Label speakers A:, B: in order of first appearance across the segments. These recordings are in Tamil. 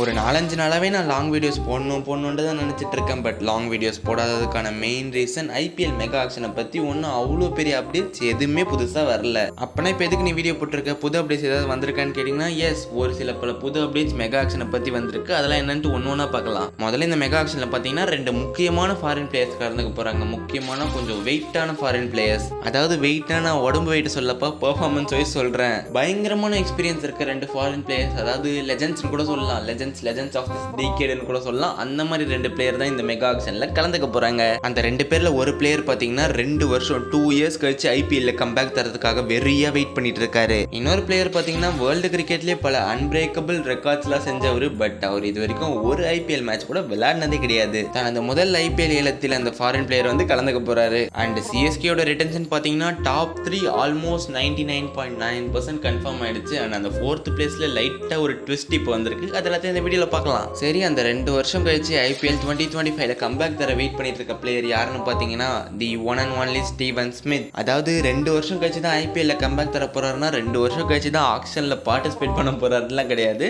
A: ஒரு 4-5 நாளாகவே நான் லாங் வீடியோஸ் போடணுன்ட்டு தான் நினச்சிட்டு இருக்கேன். பட் லாங் வீடியோஸ் போடாததுக்கான மெயின் ரீசன் ஐபிஎல் மெகா ஆக்ஷனை பற்றி ஒன்றும் அவ்வளோ பெரிய அப்டேட்ஸ் எதுவுமே புதுசாக வரல. அப்போனா இப்போ எதுக்கு நீ வீடியோ போட்டிருக்க? புது அப்டேட்ஸ் ஏதாவது வந்திருக்கான்னு கேட்டிங்கன்னா எஸ், ஒரு சில பல புது அப்டேட்ஸ் மெகா ஆக்ஷனை பற்றி வந்திருக்கு. அதெல்லாம் என்னன்ட்டு ஒன்று ஒன்றா பார்க்கலாம். முதல்ல இந்த மெகா ஆக்ஷனில் பார்த்தீங்கன்னா 2 முக்கியமான ஃபாரின் பிளேயர்ஸ் கலந்துக்க போகிறாங்க. முக்கியமான கொஞ்சம் வெயிட்டான ஃபாரின் பிளேயர்ஸ், அதாவது வெயிட்டான உடம்பு வெயிட் சொல்லப்போ பெர்ஃபார்மன்ஸ் வைஸ் சொல்கிறேன். பயங்கரமான எக்ஸ்பீரியன்ஸ் இருக்க 2 ஃபாரின் பிளேயர்ஸ், அதாவது லெஜெண்ட்ஸ்னு கூட சொல்லலாம், லெஜெண்ட்ஸ் ஆஃப் திஸ் டிகேட்னு கூட சொல்லலாம். அந்த மாதிரி 2 பிளேயர் தான் இந்த மெகா ஆக்ஷனில் கலந்துக்க போகிறாங்க. அந்த 2 பேரில் ஒரு பிளேயர் பார்த்தீங்கன்னா 2 வருஷம் 2 இயர்ஸ் கழிச்சு ஐபிஎல்ல கம்பேக் தரதுக்காக வெறியா வெயிட் பண்ணிட்டு இருக்காரு. இன்னொரு பிளேயர் பார்த்தீங்கன்னா வேர்ல்டு கிரிக்கெட்லேயே பல அன்பிரேக்கபிள் ரெக்கார்ட்ஸ்லாம் செஞ்சவர். பட் அவர் இது வரைக்கும் ஒரு ஐபிஎல் மேட்ச் கூட விளையாடினதே கிடையாது. தனது முதல் ஐபிஎல் ஏலத்தில் அந்த ஃபாரின் பிளேயர் வந்து கலந்துக்க போறாரு. அண்ட் சிஎஸ்கேயோட ரிட்டன்ஷன் பார்த்தீங்கன்னா டாப் 3 ஆல்மோஸ்ட் 99.9% கன்ஃபார்ம் ஆயிடுச்சு. அண்ட் அந்த 4th பிளேஸ்ல லைட்டாக ஒரு ட்விஸ்ட் இப்போ வந்திருக்கு. அதெல்லாத்தையும் இந்த வீடியோவில் பார்க்கலாம். சரி, அந்த 2 வருஷம் கழிச்சு ஐபிஎல் 2025ல கம்பேக் தர வெயிட் பண்ணிட்டு இருக்க பிளேயர் யாருன்னு பார்த்தீங்கன்னா the one and only Steven Smith. அதாவது 2 வருஷம் கழிச்சு தான் ஐபிஎல்ல கம்பேக் தர போறாருன்னா 2 வருஷம் கழிச்சு தான் ஆக்ஷனில் பார்ட்டிசிபேட் பண்ண போறாருலாம் கிடையாது.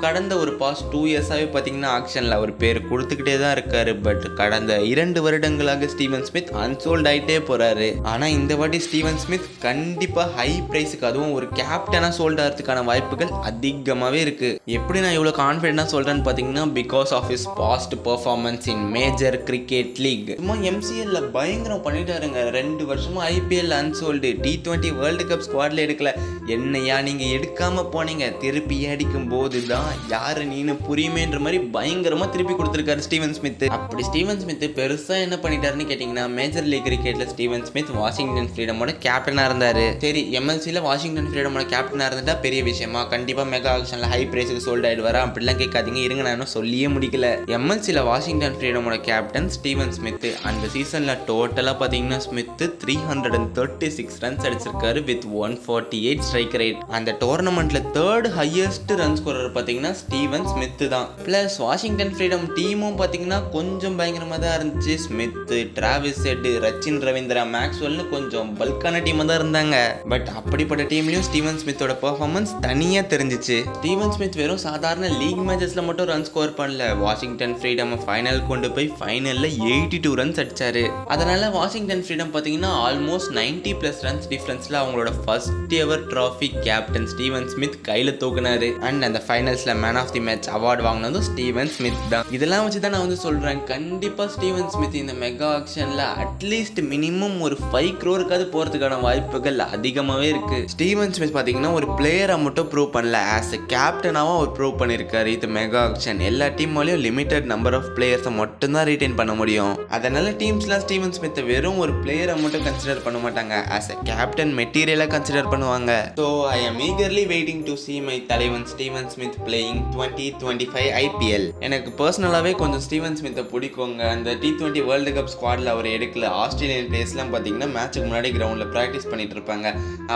A: கடந்த ஒரு பாஸ்ட் 2 இயர்ஸாகவே பார்த்தீங்கன்னா ஆக்ஷனில் அவர் பேர் கொடுத்துக்கிட்டே தான் இருக்காரு. பட் கடந்த 2 வருடங்களாக ஸ்டீவன் ஸ்மித் அன்சோல்ட் ஆகிட்டே போறாரு. ஆனால் இந்த வாட்டி ஸ்டீவன் ஸ்மித் கண்டிப்பாக ஹை ப்ரைஸுக்கு, அதுவும் ஒரு கேப்டனாக சோல்ட் ஆகிறதுக்கான வாய்ப்புகள் அதிகமாகவே இருக்கு. எப்படி நான் இவ்வளோ கான்ஃபிடென்ட்டாக சொல்கிறேன்னு பார்த்தீங்கன்னா because of his past performance in major cricket league. சும்மா எம்சிஎல்ல பயங்கரம் பண்ணிட்டாருங்க. 2 வருஷமா IPL unsold, T20 world cup ஸ்குவாட்ல எடுக்கல. என்னையா நீங்கள் எடுக்காம போனீங்க, திருப்பி அடிக்கும் போது தான் யாரு நீனு புரியுமேன்ற மாதிரி பயங்கரமா திருப்பி கொடுத்துருக்காரு ஸ்டீவன் ஸ்மித். அப்படி ஸ்டீவன் ஸ்மித் பெருசா என்ன பண்ணிட்டாருன்னு கேட்டீங்கன்னா, மேஜர் லீக் கிரிக்கெட்ல ஸ்டீவன் ஸ்மித் வாஷிங்டன் ஃப்ரீடமோட கேப்டனா இருந்தாரு. சரி, எம்எல்சில வாஷிங்டன் ஃப்ரீடமோட கேப்டனா இருந்துட்டா பெரிய விஷயமா? கண்டிப்பா மெகா ஆக்ஷன்ல ஹை பிரைஸுக்கு சோல்ட் ஆயிடுவாரா? அப்படிலாம் கேட்காதீங்க, இருங்க, நான் இன்னும் சொல்லியே முடிக்கல. எம்எல்சில வாஷிங்டன் ஃப்ரீடமோட கேப்டன் ஸ்டீவன் ஸ்மித். அந்த சீசன்ல டோட்டலா பாத்தீங்கன்னா ஸ்மித் 336 ரன்ஸ் அடிச்சிருக்காரு வித் 148 ஸ்ட்ரைக் ரேட். அந்த டோர்னமெண்ட்ல 3rd ஹையஸ்ட் ரன் ஸ்கோரர் பாத்தீங்கன்னா ஸ்டீவன் ஸ்மித் தான். பிளஸ் வாஷிங்டன் ஃப்ரீடம் டீமும் பாத்தீங்கன்னா கொஞ்சம் பயங்கரமா தான் இருந்துச்சு. Smith, Travis Head, Rachin Ravindra, மேக்ஸ்வெல்னு கொஞ்சம் பல்கான டீமா தான் இருந்தாங்க. பட் அப்படிப்பட்ட டீம்லயும் ஸ்டீவன் ஸ்மித்தோட பெர்ஃபார்மன்ஸ் தனியா தெரிஞ்சிச்சு. ஸ்டீவன் ஸ்மித் வெறும் சாதாரண லீக் மேட்சஸ்ல மட்டும் ரன் ஸ்கோர் பண்ணல, வாஷிங்டன் ஃப்ரீடம் ஃபைனல் கொண்டு போய் ஃபைனல்ல 82 ரன்ஸ் அடிச்சாரு. அதனால வாஷிங்டன் ஃப்ரீடம் பாத்தீங்கன்னா ஆல்மோஸ்ட் 90+ ரன்ஸ் டிஃபரன்ஸ்ல அவங்களோட first ever trophy captain Steven Smith கையில தூக்குனாரு. அண்ட் அந்த ஃபைனல்ஸ்ல man of the match award வாங்கினதும் ஸ்டீவன் ஸ்மித் தான். இதெல்லாம் வச்சு தான் நான் வந்து சொல்றேன், கண்டிப்பா ஸ்டீவன் ஸ்மித் இந்த மெகா ஆக்ஷன்ல அட்லீஸ்ட் மினிமம் ஒரு 5 crore போறதுக்கான வாய்ப்புகள் அதிகமாவே இருக்கு. ஸ்டீவன் ஸ்மித் பாத்தீங்கன்னா ஒரு பிளேயரை மட்டும் ப்ரூவ் பண்ணல, ஆஸ் எ கேப்டனாவும் அவர் ப்ரூவ் பண்ணிருக்காரு. இது மெகா ஆக்ஷன் எல்லா டீமாலையும் லிமிடெட் நம்பர் ஆஃப் பிளேயர்ஸை மட்டும் தான் ரீடைன் பண்ண முடியும். அதனால டீம்ஸ்லாம் ஸ்டீவன் ஸ்மித் வெறும் ஒரு பிளேயரை மட்டும் கன்சிடர் பண்ண மாட்டாங்க, ஆஸ் எ கேப்டன் மெட்டீரியலா கன்சிடர் பண்ணுவாங்க. So I am eagerly waiting to see my தலைவன் ஸ்டீவன் ஸ்மித் பிளேயிங் 2025 ஐபிஎல். எனக்கு பர்சனலாகவே கொஞ்சம் ஸ்டீவன் ஸ்மித்தை பிடிக்குங்க. அந்த T20 வேர்ல்டு கப் ஸ்குவாடில் அவர் எடுக்கல. ஆஸ்திரேலியன் பிளேயர்ஸ்லாம் பார்த்தீங்கன்னா மேட்சுக்கு முன்னாடி கிரவுண்டில் ப்ராக்டிஸ் பண்ணிட்டு இருப்பாங்க.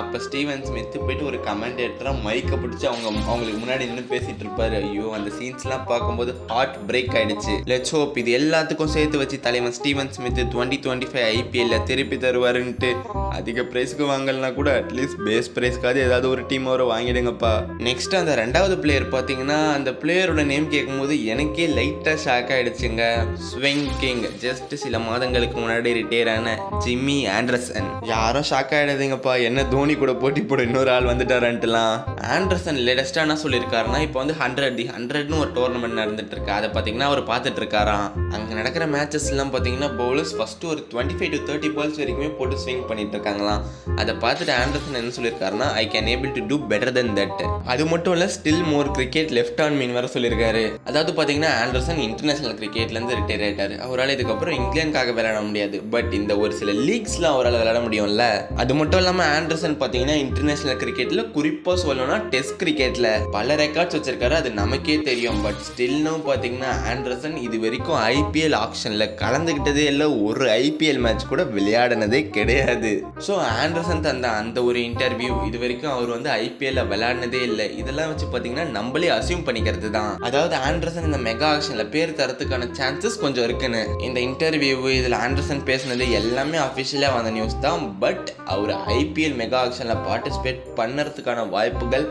A: அப்போ ஸ்டீவன் ஸ்மித் போயிட்டு ஒரு கமெண்டேட்டராக மைக்கை பிடிச்சி அவங்களுக்கு முன்னாடி நின்று பேசிட்டு இருப்பாரு. ஐயோ, அந்த சீன்ஸ்லாம் பார்க்கும்போது ஹார்ட் பிரேக் ஆயிடுச்சு. லெட்ஸ் ஹோப் இது எல்லாத்துக்கும் சேர்த்து வச்சு தலைவன் ஸ்டீவன் ஸ்மித் 2025 ஐபிஎல்ல திருப்பி தருவாருன்ட்டு. அதிக பிரைஸ்க்கு வாங்கலனா கூட அட்லீஸ்ட் பேஸ் பிரைஸ்க்காவது ஏதாவது ஒரு டீம் அவரை வாங்கிடுங்கப்பா. நெக்ஸ்ட் அந்த 2வது பிளேயர் பார்த்தீங்கன்னா, அந்த பிளேயரோட நேம் கேட்கும்போது எனக்கே லைட்டாக ஷாக் ஆகிடுச்சுங்க. ஸ்விங் கிங், ஜஸ்ட் சில மாதங்களுக்கு முன்னாடி ரிட்டையர் ஆன ஜிம்மி ஆண்டர்சன். யாரும் ஷாக் ஆகிடுதுங்கப்பா, என்ன தோனி கூட போட்டி போட இன்னொரு ஆள் வந்துட்டாரான்ட்டுலாம். ஆண்டர்சன் லேட்டஸ்ட்டாக என்ன சொல்லியிருக்காருன்னா, இப்போ வந்து 100 ஒரு டோர்னமெண்ட் நடந்துட்டு இருக்கு. அதை பார்த்தீங்கன்னா அவர் பார்த்துட்டு இருக்காராம். அங்கே நடக்கிற மேட்சஸ்லாம் பார்த்தீங்கன்னா பவுலர்ஸ் ஃபர்ஸ்ட் ஒரு 25 to 30 பால்ஸ் வரைக்குமே போட்டு ஸ்விங் பண்ணிட்டு இருக்காங்களாம். அதை பார்த்துட்டு ஆண்டர்சன் என்ன சொல்லியிருக்காருன்னா, I can able to do better than that. அது மட்டும் இல்லை, still more cricket left on me வர சொல்லியிருக்காரு. அதாவது பார்த்தீங்கன்னா ஆண்டர்சன் இன்டர்நேஷனல் கிரிக்கெட்லேருந்து ரிட்டையர் ஆயிட்டாரு. அவரால் இதுக்கப்புறம் இங்கிலாந்துக்காக விளையாட முடியாது. பட் இந்த ஒரு சில லீக்ஸ்லாம் அவரால் விளையாட முடியும்ல. அது மட்டும் இல்லாமல் ஆண்டர்சன் பார்த்தீங்கன்னா இன்டர்நேஷனல் கிரிக்கெட்டில் குறிப்பாக சொல்லணும்னா டெஸ்ட் கிரிக்கெட்டில் பல ரெக்கார்ட்ஸ் வச்சிருக்காரு. அது நமக்கே தெரியும். பட் ஸ்டில்னும் பார்த்தீங்கன்னா ஆண்டர்சன் இது வரைக்கும் ஐபிஎல் ஆக்ஷனில் கலந்துக்கிட்டதே இல்லை, ஒரு ஐபிஎல் மேட்ச் கூட விளையாடினதே கிடையாது. ஸோ ஆண்டர்சன் தந்த அந்த ஒரு இன்டர்வியூ, இது வரைக்கும் அவர் வந்து ஐபிஎல்ல விளையாடினதே இல்லை. இதெல்லாம் வச்சு பார்த்தீங்கன்னா நம்மளே அசியூம் பண்ணிக்கிறது தான். அதாவது ஆண்டர்சன் இந்த மெகா ஆக்ஷன்ல பேர் தரத்துக்கான சான்சஸ் கொஞ்சம் இருக்குன்னு. இந்த இன்டர்வியூ, இதில் ஆண்டர்சன் பேசுனது எல்லாமே அஃபிஷியலாக வந்த நியூஸ் தான். பட் அவர் ஐபிஎல் மெகா ஆக்ஷன்ல பார்ட்டிசிபேட் பண்ணுறதுக்கான வாய்ப்புகள்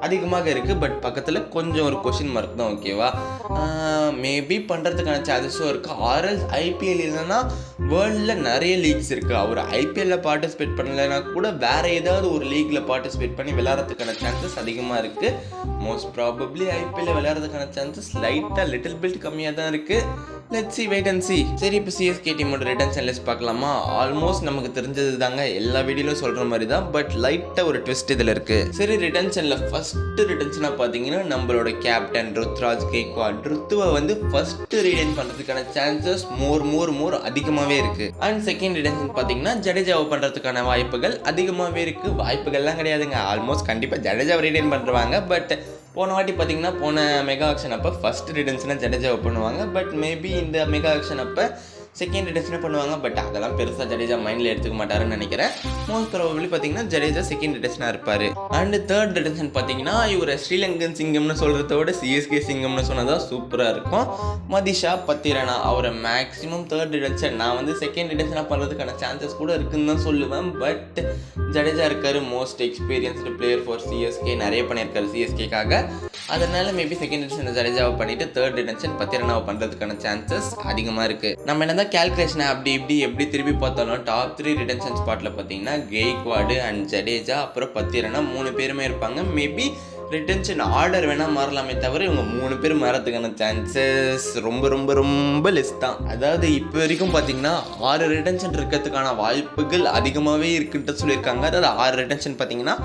A: அதிகமாக இருக்குது. பட் பக்கத்தில் கொஞ்சம் ஒரு கொஷின் மார்க் தான். ஓகேவா, மேபி பண்ணுறதுக்கான சான்சஸும் இருக்குது. ஆர்எல்ஸ் ஐபிஎல் இல்லைன்னா வேர்ல்டில் நிறைய லீக்ஸ் இருக்குது. அவர் ஐபிஎல்லில் பார்ட்டிசிபேட் பண்ணலைன்னா கூட வேறு ஏதாவது ஒரு லீக்கில் பார்ட்டிசிபேட் பண்ணி விளையாடுறதுக்கான சான்சஸ் அதிகமாக இருக்குது. மோஸ்ட் ப்ராபப்ளி ஐபிஎல்லில் விளையாடுறதுக்கான சான்சஸ் லைட்டாக லிட்டில் பில்ட் கம்மியாக தான் இருக்குது. Let's see, wait and see. சரி, இப்போ சிஎஸ்கே டீமோட ரிட்டன்ஷன் லிஸ்ட் பார்க்கலாமா? ஆல்மோஸ்ட் நமக்கு தெரிஞ்சது தாங்க, எல்லா வீடியோலையும் சொல்கிற மாதிரி தான். பட் லைட்டாக ஒரு ட்விஸ்ட் இதில் இருக்குது. சரி, ரிட்டன்ஷனில் ஃபஸ்ட்டு ரிட்டன்ஷனாக பார்த்தீங்கன்னா நம்மளோட கேப்டன் ருத்ராஜ் கெய்க்வாட். ருத்துவை வந்து ஃபஸ்ட்டு ரீடைன் பண்ணுறதுக்கான சான்சஸ் மோர் அதிகமாகவே இருக்குது. அண்ட் செகண்ட் ரிட்டன்ஷன் பார்த்தீங்கன்னா ஜடேஜாவை பண்ணுறதுக்கான வாய்ப்புகள் அதிகமாகவே இருக்குது. வாய்ப்புகள்லாம் கிடையாதுங்க, ஆல்மோஸ்ட் கண்டிப்பாக ஜடேஜாவை ரீடைன் பண்ணுறாங்க. பட் போன வாட்டி பார்த்தீங்கன்னா போன மெகா ஆக்ஷன் அப்போ ஃபஸ்ட் ரிட்டன்ஷனாக ஜடேஜாவை பண்ணுவாங்க. பட் மேபி இந்த மெகா ஆக்ஷன் அப்போ செகண்ட் ரிட்டன்ஷனாக பண்ணுவாங்க. பட் அதெல்லாம் பெருசாக ஜடேஜா மைண்டில் எடுத்துக்க மாட்டாருன்னு நினைக்கிறேன். மோஸ்ட் ப்ராபபிளி பார்த்தீங்கன்னா ஜடேஜா செகண்ட் ரிட்டன்ஷனாக இருப்பார். அண்ட் தேர்ட் ரிட்டன்ஷன் பார்த்தீங்கன்னா இவர் ஸ்ரீலங்கன் சிங்கம்னு சொல்கிறத விட சிஎஸ்கே சிங்கம்னு சொன்னால் தான் சூப்பராக இருக்கும். மதிஷா பத்திரனா அவரை மேக்ஸிமம் தேர்ட் ரிட்டன்ஷன், நான் வந்து செகண்ட் ரிட்டன்ஷனாக பண்ணுறதுக்கான சான்சஸ் கூட இருக்குன்னு தான் சொல்லுவேன். பட் ஜடேஜா இருக்கார், most experienced player for CSK, நிறைய பண்ணியிருக்காரு சிஎஸ்கேக்காக. அதனால மேபி செகண்ட் ரிட்டன்ஷன் ஜடேஜாவை பண்ணிவிட்டு தேர்ட் ரிட்டன்ஷன் பத்திரனாவை பண்ணுறதுக்கான சான்சஸ் அதிகமாக இருக்குது. நம்ம என்ன கேல்குலேஷனை எப்படி திருப்பி பார்த்தாலும் டாப் 3 ரிட்டன்ஷன் ஸ்பாட்டில் பார்த்தீங்கன்னா கெய்க்வாடு அண்ட் ஜடேஜா அப்புறம் பத்திரனா 3 பேருமே இருப்பாங்க. மேபி ரிட்டன்ஷன் ஆர்டர் வேணால் மாறலாமே தவிர இவங்க 3 பேர் மாறதுக்கான சான்சஸ் ரொம்ப லெஸ் தான். அதாவது இப்போ வரைக்கும் பார்த்தீங்கன்னா 6 ரிட்டன்ஷன் இருக்கிறதுக்கான வாய்ப்புகள் அதிகமாகவே இருக்குன்ட்டு சொல்லியிருக்காங்க. அதாவது 6 ரிட்டன்ஷன் பார்த்தீங்கன்னா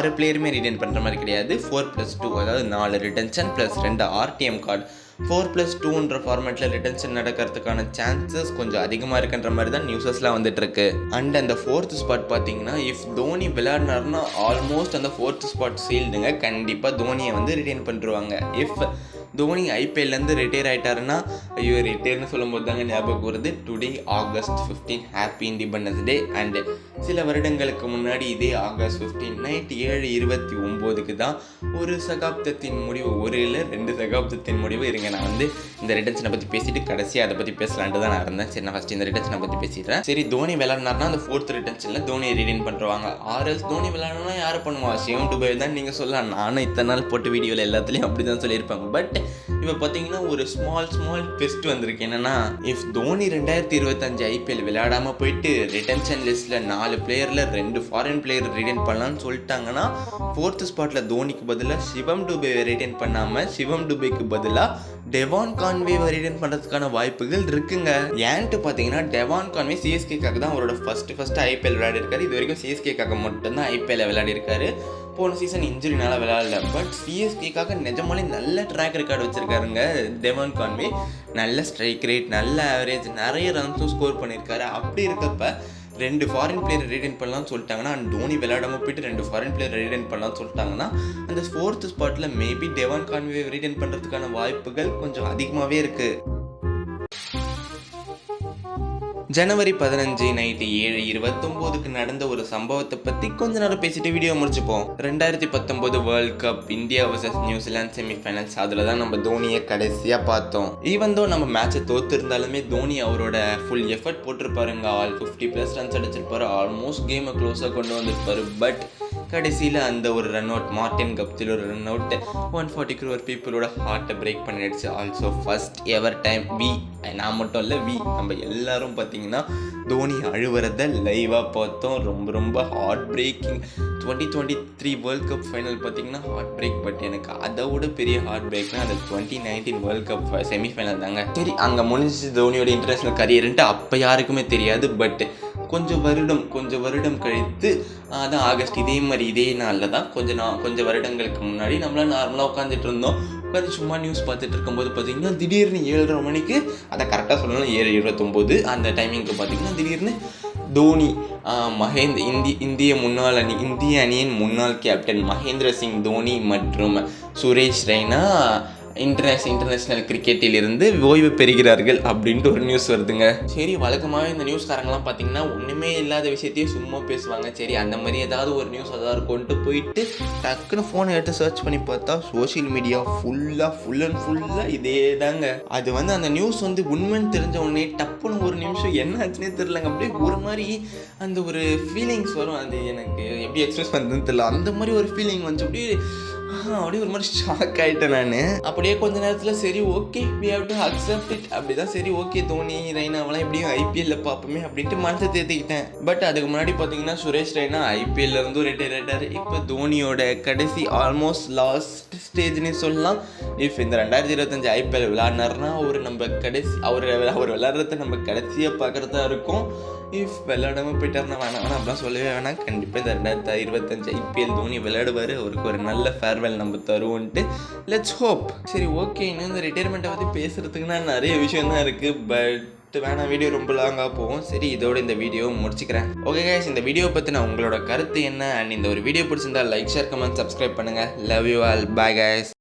A: 6 பிளேயருமே ரிட்டைன் பண்ணுற மாதிரி கிடையாது. 4+2, அதாவது 4 ரிட்டன்ஷன் ப்ளஸ் 2 ஆர்டிஎம் கார்டு. 4+2ன்ற ஃபார்மேட்டில் ரிட்டன்ஷன் நடக்கிறதுக்கான சான்சஸ் கொஞ்சம் அதிகமாக இருக்குன்ற மாதிரி தான் நியூஸஸ்லாம் வந்துட்டுருக்கு. அண்ட் அந்த 4th ஸ்பாட் பார்த்தீங்கன்னா இஃப் தோனி விளையாடினார்னா ஆல்மோஸ்ட் அந்த 4th ஸ்பாட் சீல்டுங்க. கண்டிப்பாக தோனியை வந்து ரிட்டைன் பண்ணிடுவாங்க. இஃப் தோனி ஐபிஎல்லேருந்து ரிட்டையர் ஆகிட்டாருன்னா, ஐயோ ரிட்டையர்னு சொல்லும்போது தாங்க ஞாபகம் வருது, today August 15 happy independence day. And சில வருடங்களுக்கு முன்னாடி இதே August 15 நைட் 7:29 தான் ஒரு சகாப்தத்தின் முடிவு, ஒரு இல்லை 2 சகாப்தத்தின் முடிவு. இருங்க, நான் வந்து இந்த ரிட்டன்ஷனை பற்றி பேசிட்டு கடைசியாக அதை பற்றி பேசலான்ட்டு தான் நான் இருந்தேன். சரி, நான் ஃபஸ்ட்டு இந்த ரிட்டன்ஷனை பற்றி பேசிடுறேன். சரி, தோனி விளையாடினார்னா அந்த 4th ரிட்டன்ஷனில் தோனி ரிட்டைன் பண்ணுறாங்க. ஆர்எல்ஸ் தோனி விளையாடனா யாரை பண்ணுவா? சிவம் டுபே தான் நீங்கள் சொல்லலாம். நானும் இத்தனை நாள் போட்டு வீடியோவில் எல்லாத்துலேயும் அப்படி தான் சொல்லியிருப்பாங்க. பட் இப்போ பார்த்தீங்கன்னா ஒரு ஸ்மால் ட்விஸ்ட் வந்திருக்கு. என்னன்னா, இஃப் தோனி 2025 ஐபிஎல் விளையாடாமல் போயிட்டு ரிட்டன்ஷன் லிஸ்ட்டில் 4 பிளேயரில் 2 ஃபாரின் பிளேயர் ரிட்டைன் பண்ணலான்னு சொல்லிட்டாங்கன்னா 4th ஸ்பாட்டில் தோனிக்கு பதிலாக சிவம் டுபேவை ரிட்டைன் பண்ணாமல் சிவம் டுபேக்கு பதிலாக டெவான் கான்வேவை ரிட்டைன் பண்ணுறதுக்கான வாய்ப்புகள் இருக்குங்க. ஏன்ட்டு பார்த்தீங்கன்னா டெவான் கான்வே சிஎஸ்கேக்காக தான் அவரோட ஃபஸ்ட்டு ஐபிஎல் விளையாடிருக்காரு. இது வரைக்கும் சிஎஸ்கேக்காக மட்டும்தான் ஐபிஎல்ல விளையாடிருக்காரு. போன சீசன் இன்ஜுரினால விளையாடல. பட் சிஎஸ்கேக்காக நிஜமாலே நல்ல ட்ராக் ரெக்கார்டு வச்சுருக்காருங்க டெவான் கான்வே. நல்ல ஸ்ட்ரைக் ரேட், நல்ல ஆவரேஜ், நிறைய ரன்ஸும் ஸ்கோர் பண்ணியிருக்காரு. அப்படி இருக்கப்ப 2 ஃபாரின் பிளேயர் ரிட்டைன் பண்ணலாம்னு சொல்லிட்டாங்கன்னா, அண்ட் தோனி விளையாடாமல் போயிட்டு 2 ஃபாரின் பிளேயர் ரிட்டைன் பண்ணலாம்னு சொல்லிட்டாங்கன்னா, அந்த 4th ஸ்பாட்டில் மேபி டெவான் கான்வே ரிட்டைன் பண்ணுறதுக்கான வாய்ப்புகள் கொஞ்சம் அதிகமாகவே இருக்குது. ஜனவரி 15 நைட்டு 7:29 நடந்த ஒரு சம்பவத்தை பற்றி கொஞ்ச நேரம் பேசிட்டு வீடியோ முடிச்சுப்போம். 2019 world cup India vs New Zealand semifinals, அதில் தான் நம்ம தோனியை கடைசியாக பார்த்தோம். ஈவன் தோ நம்ம மேட்சை தோற்றுருந்தாலுமே தோனி அவரோட ஃபுல் எஃபர்ட் போட்டிருப்பாருங்க. ஆல் 50+ ரன்ஸ் அடிச்சிருப்பாரு. ஆல்மோஸ்ட் கேமை க்ளோஸாக கொண்டு வந்திருப்பாரு. பட் கடைசியில் அந்த ஒரு ரன் அவுட், மார்டின் கப்தில் ஒரு ரன் அவுட் 140 crore பீப்புளோட ஹார்ட்டை பிரேக் பண்ணிடுச்சு. ஆல்சோ ஃபர்ஸ்ட் எவர் டைம் நான் மட்டும் இல்லை, நம்ம எல்லாரும் பார்த்தீங்கன்னா தோனி அழுவுறத லைவாக பார்த்தோம். ரொம்ப heart breaking. 2023 world cup final பார்த்தீங்கன்னா ஹார்ட் பிரேக். பட் எனக்கு அதை விட பெரிய ஹார்ட் பிரேக்னா அது 2019 வேர்ல்ட் கப் செமிஃபைனல் தாங்க. சரி, அங்கே முடிஞ்சிச்சு தோனியோட இன்டர்நேஷ்னல் கரியர்ன்ட்டு அப்போ யாருக்குமே தெரியாது. பட் கொஞ்சம் வருடம் கழித்து அதான் ஆகஸ்ட் இதே நாளில் தான் கொஞ்சம் வருடங்களுக்கு முன்னாடி நம்மளாம் நார்மலாக உட்காந்துட்டு இருந்தோம். உட்காந்து சும்மா நியூஸ் பார்த்துட்டு இருக்கும்போது பார்த்தீங்கன்னா திடீர்னு 7:30 மணிக்கு, அதை கரெக்டாக சொல்லணும் 7:29 அந்த டைமிங்க்கு பார்த்தீங்கன்னா திடீர்னு தோனி இந்திய அணியின் முன்னாள் கேப்டன் மகேந்திர சிங் தோனி மற்றும் சுரேஷ் ரெய்னா இன்டர்நேஷ்னல் கிரிக்கெட்டில் இருந்து ஓய்வு பெறுகிறார்கள் அப்படின்ட்டு ஒரு நியூஸ் வருதுங்க. சரி, வழக்கமாகவே இந்த நியூஸ்காரங்களாம் பார்த்தீங்கன்னா ஒன்றுமே இல்லாத விஷயத்தையே சும்மா பேசுவாங்க. சரி, அந்த மாதிரி ஏதாவது ஒரு நியூஸ் அதாவது கொண்டு போயிட்டு டக்குன்னு ஃபோனை எடுத்து சர்ச் பண்ணி பார்த்தா சோஷியல் மீடியா ஃபுல்லாக இதே தாங்க. அது வந்து அந்த நியூஸ் வந்து உண்மைன்னு தெரிஞ்ச உடனே டப்புன்னு ஒரு நிமிஷம் என்ன ஆச்சுன்னே தெரிலங்க. அப்படியே ஒரு மாதிரி அந்த ஒரு ஃபீலிங்ஸ் வரும். அது எனக்கு எப்படி எக்ஸ்பிரஸ் பண்ணுறதுன்னு தெரியல. அந்த மாதிரி ஒரு ஃபீலிங் வந்து அப்படியே அப்படியே ஒரு மாதிரி ஷாக் ஆகிட்டேன் நான். அப்படியே கொஞ்ச நேரத்தில் சரி okay we have to accept it அப்படிதான், சரி ஓகே தோனி ரெய்னாவெல்லாம் எப்படியும் ஐபிஎல்ல பார்ப்போமே அப்படின்ட்டு மனசை தேர்த்திக்கிட்டேன். பட் அதுக்கு முன்னாடி பார்த்தீங்கன்னா சுரேஷ் ரெய்னா ஐபிஎல்ல இருந்தும் ரிட்டையர் ஆகிட்டார். இப்போ தோனியோட கடைசி ஆல்மோஸ்ட் லாஸ்ட் ஸ்டேஜ்னு சொல்லலாம். இஃப் இந்த 2025 ஐபிஎல் விளையாடினார்னா நம்ம கடைசி அவர் விளையாடுறத நம்ம கடைசியாக பார்க்குறதா இருக்கும். இஃப் விளையாடாமல் போயிட்டார்னா வேணாம் அப்படிலாம் சொல்லவே வேணாம். கண்டிப்பாக இந்த 2025 ஐபிஎல் தோனி விளையாடுவார். அவருக்கு ஒரு நல்ல ஃபேர்வெல் நம்ம தருவோன்ட்டு லெட்ஸ் ஹோப். சரி ஓகே, இன்னும் இந்த ரிட்டையர்மெண்ட்டை பற்றி பேசுகிறதுக்குன்னா நிறைய விஷயம் தான் இருக்குது. பட் வேணாம், வீடியோ ரொம்ப லாங்காக போகும். சரி இதோட இந்த வீடியோ முடிச்சுக்கிறேன். ஓகே கைஸ், இந்த வீடியோ பற்றின உங்களோட கருத்து என்ன? அண்ட் இந்த ஒரு வீடியோ பிடிச்சிருந்தா லைக், ஷேர், கமெண்ட், சப்ஸ்கிரைப் பண்ணுங்கள். Love you all. Bye guys.